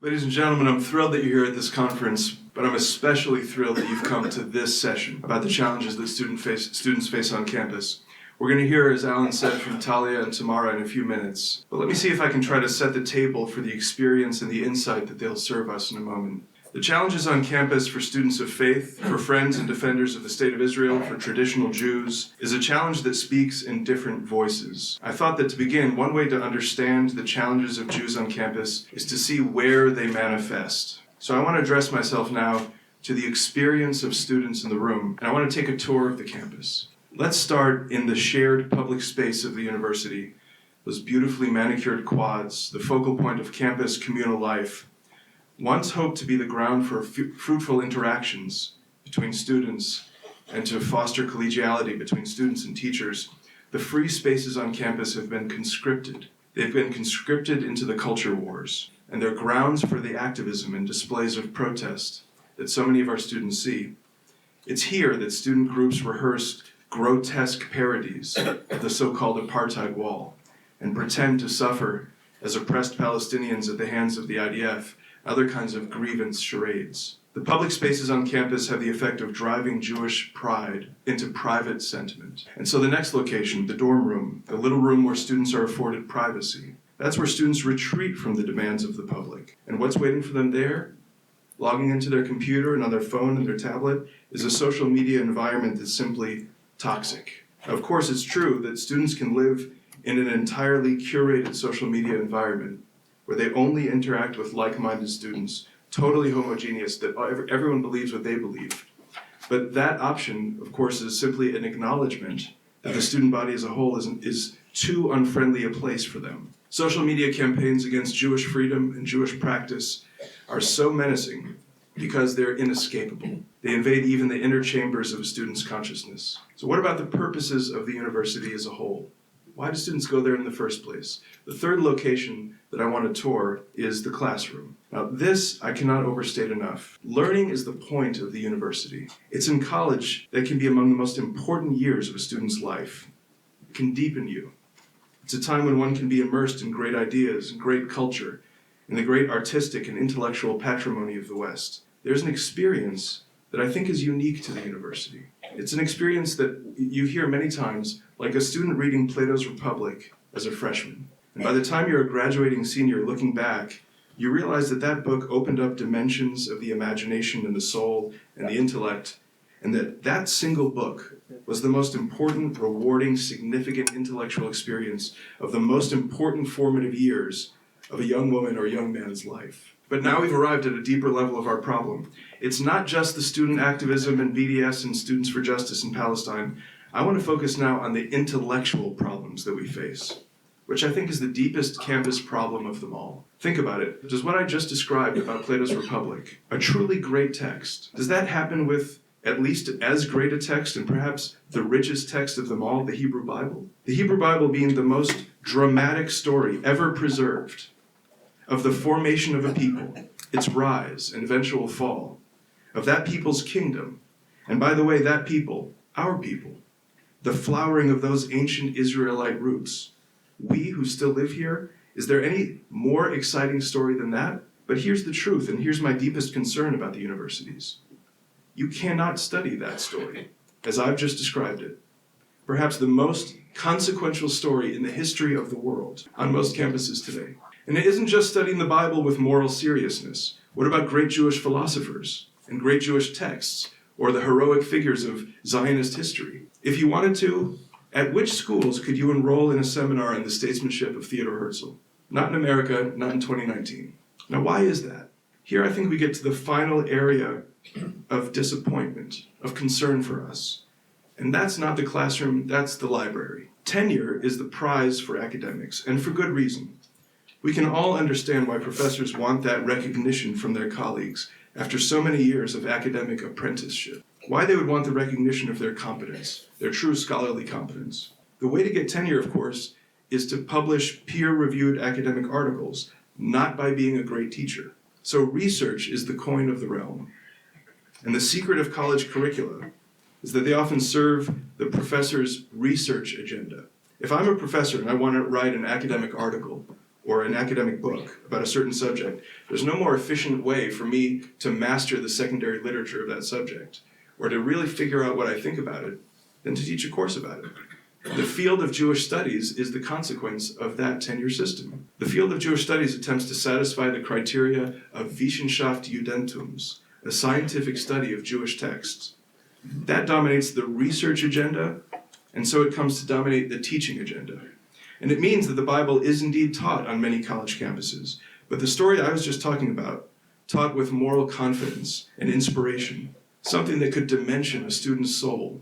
Ladies and gentlemen, I'm thrilled that you're here at this conference, but I'm especially thrilled that you've come to this session about the challenges that students face on campus. We're going to hear, as Alan said, from Talia and Tamara in a few minutes. But let me see if I can try to set the table for the experience and the insight that they'll serve us in a moment. The challenges on campus for students of faith, for friends and defenders of the State of Israel, for traditional Jews, is a challenge that speaks in different voices. I thought that to begin, one way to understand the challenges of Jews on campus is to see where they manifest. So I want to address myself now to the experience of students in the room, and I want to take a tour of the campus. Let's start in the shared public space of the university, those beautifully manicured quads, the focal point of campus communal life, once hoped to be the ground for fruitful interactions between students and to foster collegiality between students and teachers. The free spaces on campus have been conscripted. They've been conscripted into the culture wars, and they're grounds for the activism and displays of protest that so many of our students see. It's here that student groups rehearse grotesque parodies of the so-called Apartheid Wall and pretend to suffer as oppressed Palestinians at the hands of the IDF, other kinds of grievance charades. The public spaces on campus have the effect of driving Jewish pride into private sentiment. And so the next location, the dorm room, the little room where students are afforded privacy, that's where students retreat from the demands of the public. And what's waiting for them there? Logging into their computer and on their phone and their tablet is a social media environment that's simply toxic. Now, of course, it's true that students can live in an entirely curated social media environment where they only interact with like-minded students, totally homogeneous, that everyone believes what they believe. But that option, of course, is simply an acknowledgement that the student body as a whole is too unfriendly a place for them. Social media campaigns against Jewish freedom and Jewish practice are so menacing because they're inescapable. They invade even the inner chambers of a student's consciousness. So what about the purposes of the university as a whole? Why do students go there in the first place? The third location that I want to tour is the classroom. Now this I cannot overstate enough. Learning is the point of the university. It's in college that can be among the most important years of a student's life. It can deepen you. It's a time when one can be immersed in great ideas and great culture, in the great artistic and intellectual patrimony of the West. There's an experience that I think is unique to the university. It's an experience that you hear many times, like a student reading Plato's Republic as a freshman. And by the time you're a graduating senior looking back, you realize that that book opened up dimensions of the imagination and the soul and the intellect, and that that single book was the most important, rewarding, significant intellectual experience of the most important formative years of a young woman or young man's life. But now we've arrived at a deeper level of our problem. It's not just the student activism and BDS and Students for Justice in Palestine. I want to focus now on the intellectual problems that we face, which I think is the deepest campus problem of them all. Think about it. Does what I just described about Plato's Republic, a truly great text, does that happen with at least as great a text and perhaps the richest text of them all, the Hebrew Bible? The Hebrew Bible being the most dramatic story ever preserved of the formation of a people, its rise and eventual fall, of that people's kingdom, and by the way, that people, our people, the flowering of those ancient Israelite roots. We who still live here, is there any more exciting story than that? But here's the truth, and here's my deepest concern about the universities. You cannot study that story, as I've just described it. Perhaps the most consequential story in the history of the world on most campuses today. And it isn't just studying the Bible with moral seriousness. What about great Jewish philosophers and great Jewish texts, or the heroic figures of Zionist history? If you wanted to, at which schools could you enroll in a seminar on the statesmanship of Theodore Herzl? Not in America, not in 2019. Now, why is that? Here I think we get to the final area of disappointment, of concern for us. And that's not the classroom, that's the library. Tenure is the prize for academics, and for good reason. We can all understand why professors want that recognition from their colleagues after so many years of academic apprenticeship. Why they would want the recognition of their competence, their true scholarly competence. The way to get tenure, of course, is to publish peer-reviewed academic articles, not by being a great teacher. So research is the coin of the realm. And the secret of college curricula is that they often serve the professor's research agenda. If I'm a professor and I want to write an academic article, or an academic book about a certain subject, there's no more efficient way for me to master the secondary literature of that subject, or to really figure out what I think about it, than to teach a course about it. The field of Jewish studies is the consequence of that tenure system. The field of Jewish studies attempts to satisfy the criteria of Wissenschaft Judentums, a scientific study of Jewish texts. That dominates the research agenda, and so it comes to dominate the teaching agenda. And it means that the Bible is indeed taught on many college campuses, but the story I was just talking about, taught with moral confidence and inspiration, something that could dimension a student's soul,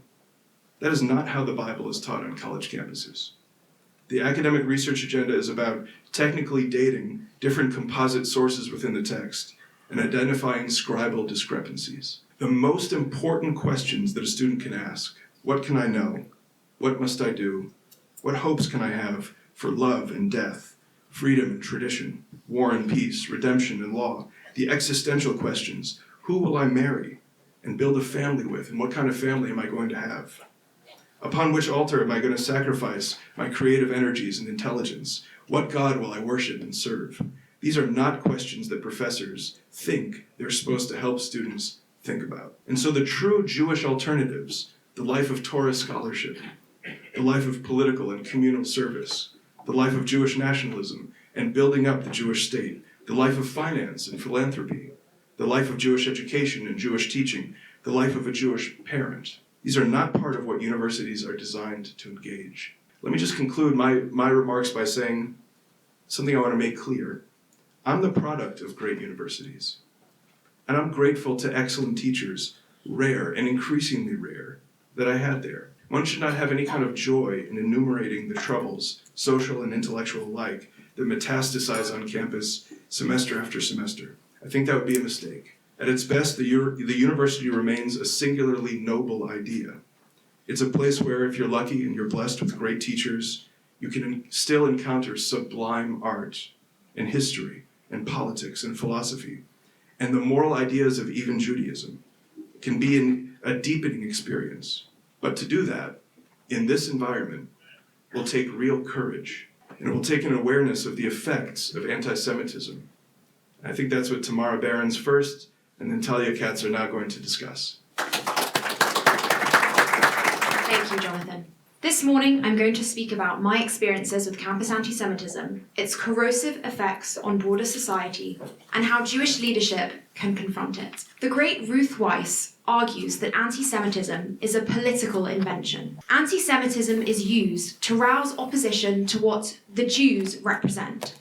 that is not how the Bible is taught on college campuses. The academic research agenda is about technically dating different composite sources within the text and identifying scribal discrepancies. The most important questions that a student can ask: what can I know? What must I do? What hopes can I have for love and death, freedom and tradition, war and peace, redemption and law? The existential questions: who will I marry and build a family with, and what kind of family am I going to have? Upon which altar am I going to sacrifice my creative energies and intelligence? What God will I worship and serve? These are not questions that professors think they're supposed to help students think about. And so the true Jewish alternatives, the life of Torah scholarship, the life of political and communal service, the life of Jewish nationalism and building up the Jewish state, the life of finance and philanthropy, the life of Jewish education and Jewish teaching, the life of a Jewish parent. These are not part of what universities are designed to engage. Let me just conclude my remarks by saying something I want to make clear. I'm the product of great universities, and I'm grateful to excellent teachers, rare and increasingly rare, that I had there. One should not have any kind of joy in enumerating the troubles, social and intellectual alike, that metastasize on campus semester after semester. I think that would be a mistake. At its best, the university remains a singularly noble idea. It's a place where, if you're lucky and you're blessed with great teachers, you can still encounter sublime art and history and politics and philosophy. And the moral ideas of even Judaism can be a deepening experience. But to do that, in this environment, will take real courage, and it will take an awareness of the effects of anti-Semitism. I think that's what Tamara Berens first, and then Talia Katz are now going to discuss. Thank you, Jonathan. This morning, I'm going to speak about my experiences with campus anti-Semitism, its corrosive effects on broader society, and how Jewish leadership can confront it. The great Ruth Weiss argues that anti-Semitism is a political invention. Anti-Semitism is used to rouse opposition to what the Jews represent.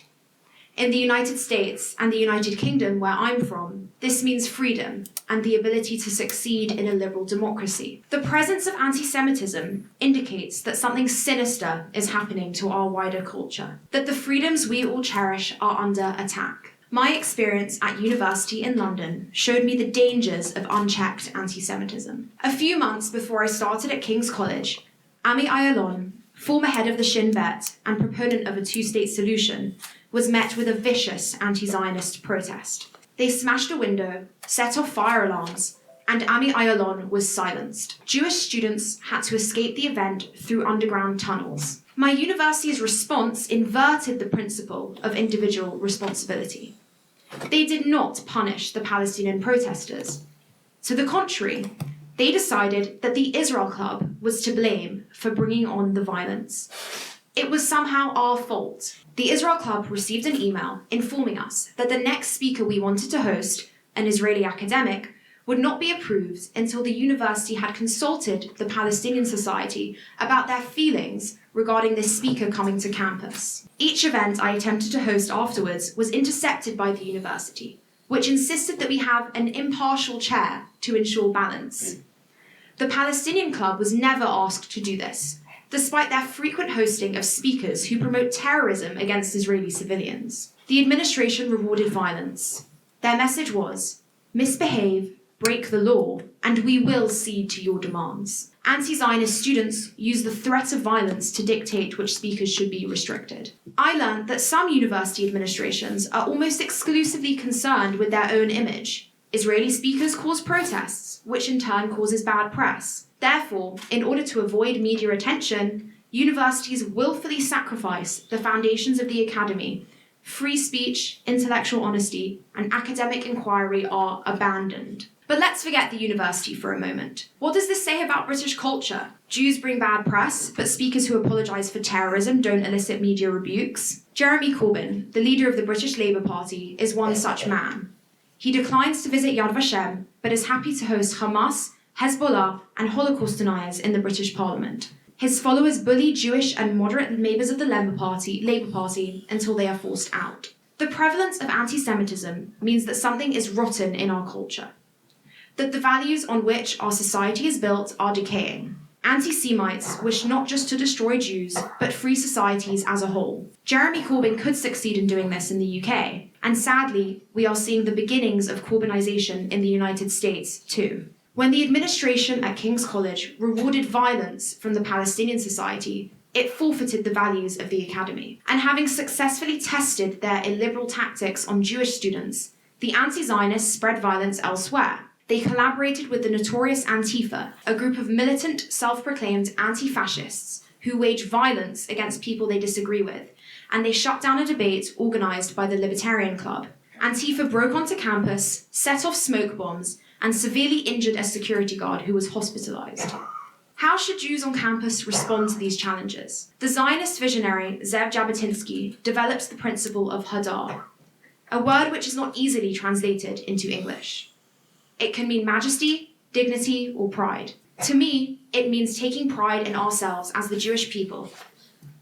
In the United States and the United Kingdom, where I'm from, this means freedom and the ability to succeed in a liberal democracy. The presence of anti-Semitism indicates that something sinister is happening to our wider culture, that the freedoms we all cherish are under attack. My experience at university in London showed me the dangers of unchecked anti-Semitism. A few months before I started at King's College, Ami Ayalon, former head of the Shin Bet and proponent of a two-state solution, was met with a vicious anti-Zionist protest. They smashed a window, set off fire alarms, and Ami Ayalon was silenced. Jewish students had to escape the event through underground tunnels. My university's response inverted the principle of individual responsibility. They did not punish the Palestinian protesters. To the contrary, they decided that the Israel Club was to blame for bringing on the violence. It was somehow our fault. The Israel Club received an email informing us that the next speaker we wanted to host, an Israeli academic, would not be approved until the university had consulted the Palestinian Society about their feelings regarding this speaker coming to campus. Each event I attempted to host afterwards was intercepted by the university, which insisted that we have an impartial chair to ensure balance. The Palestinian Club was never asked to do this, despite their frequent hosting of speakers who promote terrorism against Israeli civilians. The administration rewarded violence. Their message was, misbehave, break the law, and we will cede to your demands. Anti-Zionist students use the threat of violence to dictate which speakers should be restricted. I learned that some university administrations are almost exclusively concerned with their own image. Israeli speakers cause protests, which in turn causes bad press. Therefore, in order to avoid media attention, universities willfully sacrifice the foundations of the academy Free speech, intellectual honesty, and academic inquiry are abandoned. But let's forget the university for a moment. What does this say about British culture? Jews bring bad press, but speakers who apologise for terrorism don't elicit media rebukes. Jeremy Corbyn, the leader of the British Labour Party, is one such man. He declines to visit Yad Vashem, but is happy to host Hamas, Hezbollah, and Holocaust deniers in the British Parliament. His followers bully Jewish and moderate members of the Labour Party until they are forced out. The prevalence of anti-Semitism means that something is rotten in our culture, that the values on which our society is built are decaying. Anti-Semites wish not just to destroy Jews, but free societies as a whole. Jeremy Corbyn could succeed in doing this in the UK, and sadly, we are seeing the beginnings of Corbynisation in the United States too. When the administration at King's College rewarded violence from the Palestinian Society, it forfeited the values of the academy. And having successfully tested their illiberal tactics on Jewish students, the anti-Zionists spread violence elsewhere. They collaborated with the notorious Antifa, a group of militant, self-proclaimed anti-fascists who wage violence against people they disagree with, and they shut down a debate organised by the Libertarian Club. Antifa broke onto campus, set off smoke bombs, and severely injured a security guard who was hospitalised. How should Jews on campus respond to these challenges? The Zionist visionary Zev Jabotinsky develops the principle of hadar, a word which is not easily translated into English. It can mean majesty, dignity, or pride. To me, it means taking pride in ourselves as the Jewish people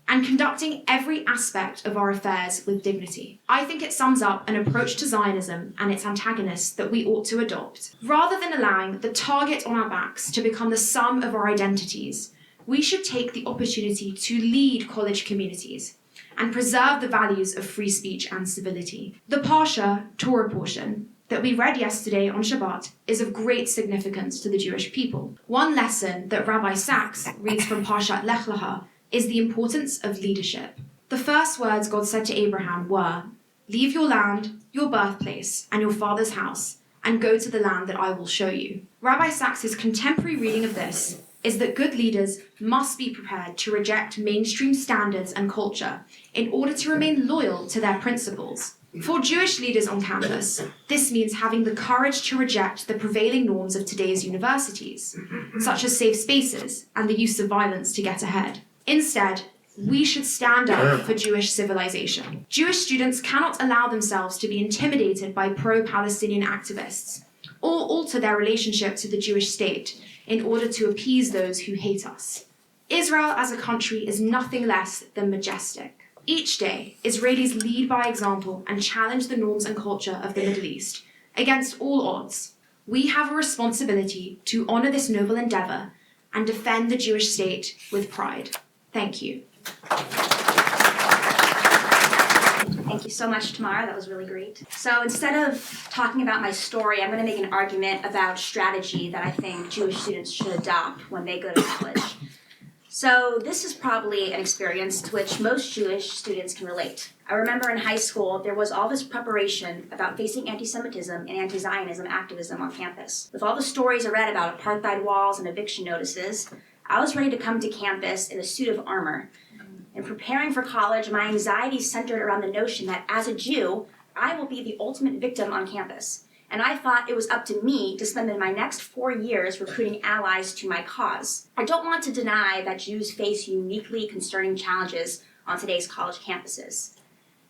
and conducting every aspect of our affairs with dignity. I think it sums up an approach to Zionism and its antagonists that we ought to adopt. Rather than allowing the target on our backs to become the sum of our identities, we should take the opportunity to lead college communities and preserve the values of free speech and civility. The Parsha, Torah portion, that we read yesterday on Shabbat is of great significance to the Jewish people. One lesson that Rabbi Sachs reads from Parshat Lech Lecha is the importance of leadership. The first words God said to Abraham were, "Leave your land, your birthplace, and your father's house, and go to the land that I will show you." Rabbi Sachs's contemporary reading of this is that good leaders must be prepared to reject mainstream standards and culture in order to remain loyal to their principles. For Jewish leaders on campus, this means having the courage to reject the prevailing norms of today's universities, such as safe spaces and the use of violence to get ahead. Instead, we should stand up for Jewish civilization. Jewish students cannot allow themselves to be intimidated by pro-Palestinian activists or alter their relationship to the Jewish state in order to appease those who hate us. Israel as a country is nothing less than majestic. Each day, Israelis lead by example and challenge the norms and culture of the Middle East. Against all odds, we have a responsibility to honour this noble endeavour and defend the Jewish state with pride. Thank you. Thank you so much, Tamara. That was really great. So instead of talking about my story, I'm going to make an argument about strategy that I think Jewish students should adopt when they go to college. So this is probably an experience to which most Jewish students can relate. I remember in high school, there was all this preparation about facing anti-Semitism and anti-Zionism activism on campus. With all the stories I read about apartheid walls and eviction notices, I was ready to come to campus in a suit of armor. In preparing for college, my anxiety centered around the notion that as a Jew, I will be the ultimate victim on campus. And I thought it was up to me to spend my next 4 years recruiting allies to my cause. I don't want to deny that Jews face uniquely concerning challenges on today's college campuses.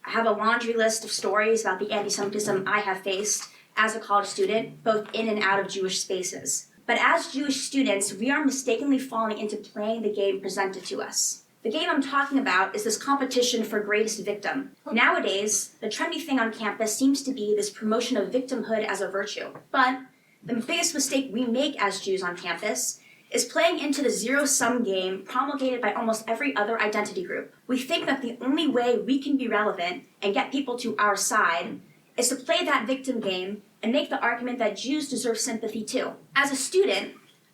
I have a laundry list of stories about the anti-Semitism I have faced as a college student, both in and out of Jewish spaces. But as Jewish students, we are mistakenly falling into playing the game presented to us. The game I'm talking about is this competition for greatest victim. Nowadays, the trendy thing on campus seems to be this promotion of victimhood as a virtue. But the biggest mistake we make as Jews on campus is playing into the zero-sum game promulgated by almost every other identity group. We think that the only way we can be relevant and get people to our side is to play that victim game and make the argument that Jews deserve sympathy too. As a student,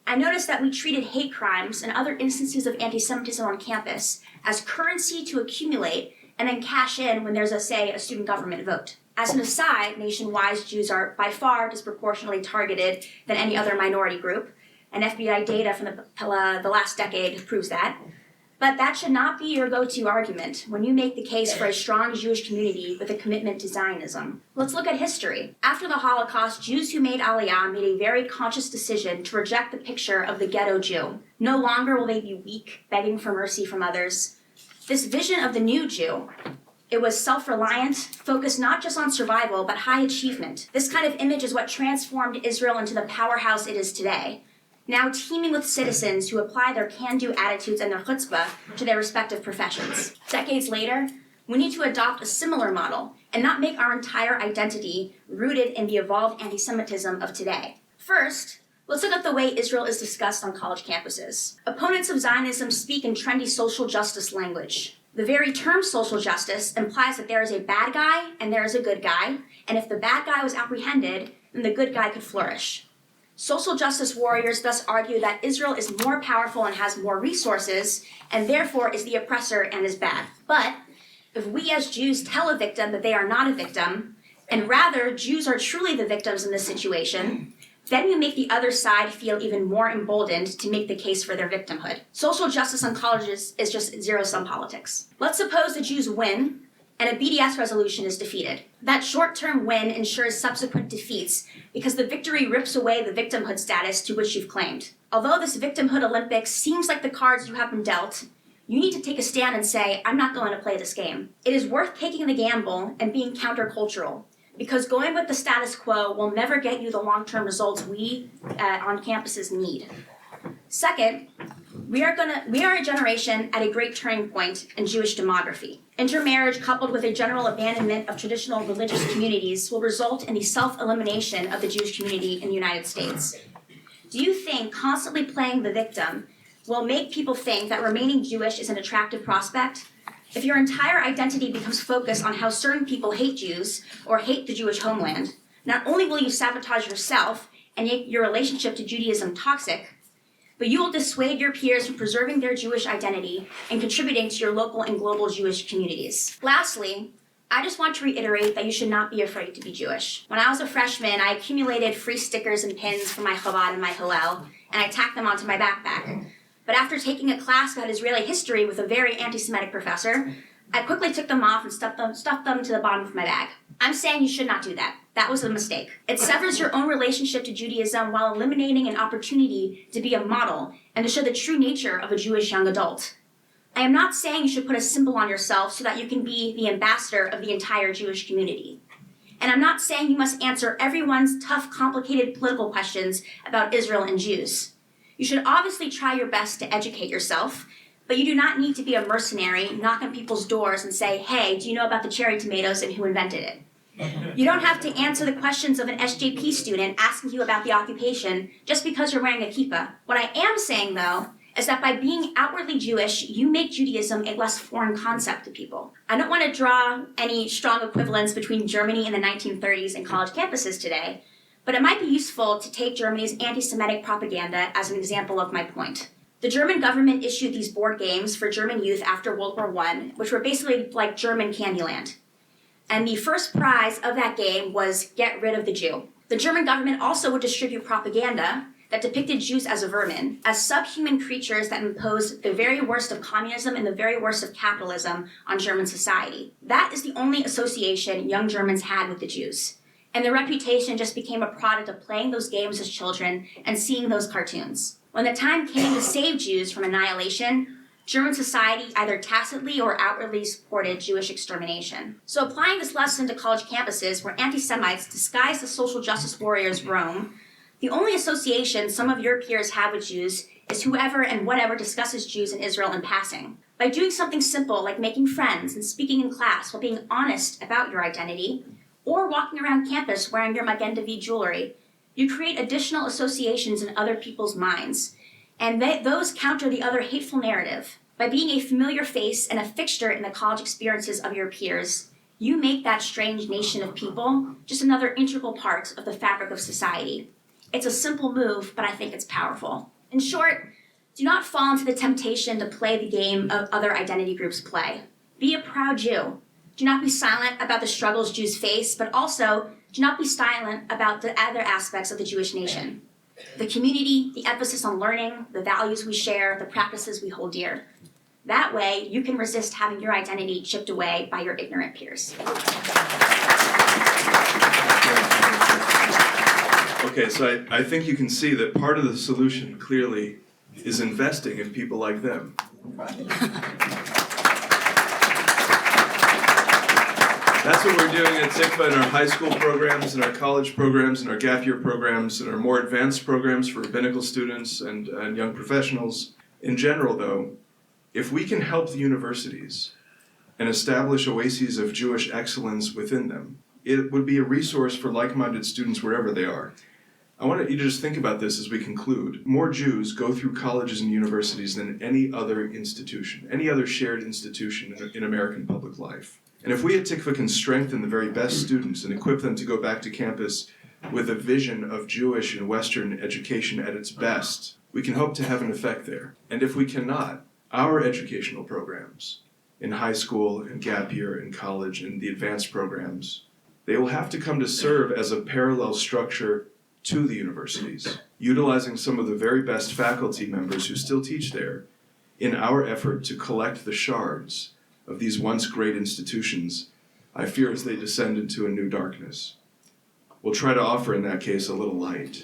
I noticed that we treated hate crimes and other instances of anti-Semitism on campus as currency to accumulate and then cash in when there's a student government vote. As an aside, nationwide, Jews are by far disproportionately targeted than any other minority group, and FBI data from the last decade proves that. But that should not be your go-to argument when you make the case for a strong Jewish community with a commitment to Zionism. Let's look at history. After the Holocaust, Jews who made Aliyah made a very conscious decision to reject the picture of the ghetto Jew. No longer will they be weak, begging for mercy from others. This vision of the new Jew, it was self-reliant, focused not just on survival, but high achievement. This kind of image is what transformed Israel into the powerhouse it is today, now teeming with citizens who apply their can-do attitudes and their chutzpah to their respective professions. Decades later, we need to adopt a similar model and not make our entire identity rooted in the evolved anti-Semitism of today. First, let's look at the way Israel is discussed on college campuses. Opponents of Zionism speak in trendy social justice language. The very term social justice implies that there is a bad guy and there is a good guy, and if the bad guy was apprehended, then the good guy could flourish. Social justice warriors thus argue that Israel is more powerful and has more resources, and therefore is the oppressor and is bad. But if we as Jews tell a victim that they are not a victim, and rather Jews are truly the victims in this situation, then you make the other side feel even more emboldened to make the case for their victimhood. Social justice on colleges is just zero-sum politics. Let's suppose the Jews win, and a BDS resolution is defeated. That short-term win ensures subsequent defeats because the victory rips away the victimhood status to which you've claimed. Although this victimhood Olympics seems like the cards you have been dealt, you need to take a stand and say, I'm not going to play this game. It is worth taking the gamble and being countercultural, because going with the status quo will never get you the long-term results we on campuses need. Second, we are a generation at a great turning point in Jewish demography. Intermarriage coupled with a general abandonment of traditional religious communities will result in the self-elimination of the Jewish community in the United States. Do you think constantly playing the victim will make people think that remaining Jewish is an attractive prospect? If your entire identity becomes focused on how certain people hate Jews or hate the Jewish homeland, not only will you sabotage yourself and make your relationship to Judaism toxic, but you will dissuade your peers from preserving their Jewish identity and contributing to your local and global Jewish communities. Lastly, I just want to reiterate that you should not be afraid to be Jewish. When I was a freshman, I accumulated free stickers and pins from my Chabad and my Hillel, and I tacked them onto my backpack. But after taking a class about Israeli history with a very anti-Semitic professor, I quickly took them off and stuffed them to the bottom of my bag. I'm saying you should not do that. That was a mistake. It severs your own relationship to Judaism while eliminating an opportunity to be a model and to show the true nature of a Jewish young adult. I am not saying you should put a symbol on yourself so that you can be the ambassador of the entire Jewish community. And I'm not saying you must answer everyone's tough, complicated political questions about Israel and Jews. You should obviously try your best to educate yourself, but you do not need to be a mercenary, knock on people's doors and say, hey, do you know about the cherry tomatoes and who invented it? You don't have to answer the questions of an SJP student asking you about the occupation just because you're wearing a kippah. What I am saying, though, is that by being outwardly Jewish, you make Judaism a less foreign concept to people. I don't want to draw any strong equivalence between Germany in the 1930s and college campuses today, but it might be useful to take Germany's anti-Semitic propaganda as an example of my point. The German government issued these board games for German youth after World War I, which were basically like German Candyland. And the first prize of that game was Get Rid of the Jew. The German government also would distribute propaganda that depicted Jews as vermin, as subhuman creatures that imposed the very worst of communism and the very worst of capitalism on German society. That is the only association young Germans had with the Jews. And their reputation just became a product of playing those games as children and seeing those cartoons. When the time came to save Jews from annihilation, German society either tacitly or outwardly supported Jewish extermination. So applying this lesson to college campuses where anti-Semites disguised as social justice warriors roam, the only association some of your peers have with Jews is whoever and whatever discusses Jews in Israel in passing. By doing something simple like making friends and speaking in class while being honest about your identity, or walking around campus wearing your Magen David jewelry, you create additional associations in other people's minds, and those counter the other hateful narrative. By being a familiar face and a fixture in the college experiences of your peers, you make that strange nation of people just another integral part of the fabric of society. It's a simple move, but I think it's powerful. In short, do not fall into the temptation to play the game of other identity groups play. Be a proud Jew. Do not be silent about the struggles Jews face, but also do not be silent about the other aspects of the Jewish nation. The community, the emphasis on learning, the values we share, the practices we hold dear. That way, you can resist having your identity chipped away by your ignorant peers. Okay, so I think you can see that part of the solution clearly is investing in people like them. That's what we're doing at TICFA in our high school programs, in our college programs, in our gap year programs, in our more advanced programs for rabbinical students and young professionals. In general, though, if we can help the universities and establish oases of Jewish excellence within them, it would be a resource for like-minded students wherever they are. I want you to just think about this as we conclude. More Jews go through colleges and universities than any other institution, any other shared institution in American public life. And if we at TICFA can strengthen the very best students and equip them to go back to campus with a vision of Jewish and Western education at its best, we can hope to have an effect there. And if we cannot, our educational programs in high school and gap year and college and the advanced programs, they will have to come to serve as a parallel structure to the universities, utilizing some of the very best faculty members who still teach there in our effort to collect the shards of these once great institutions, I fear as they descend into a new darkness. We'll try to offer in that case a little light.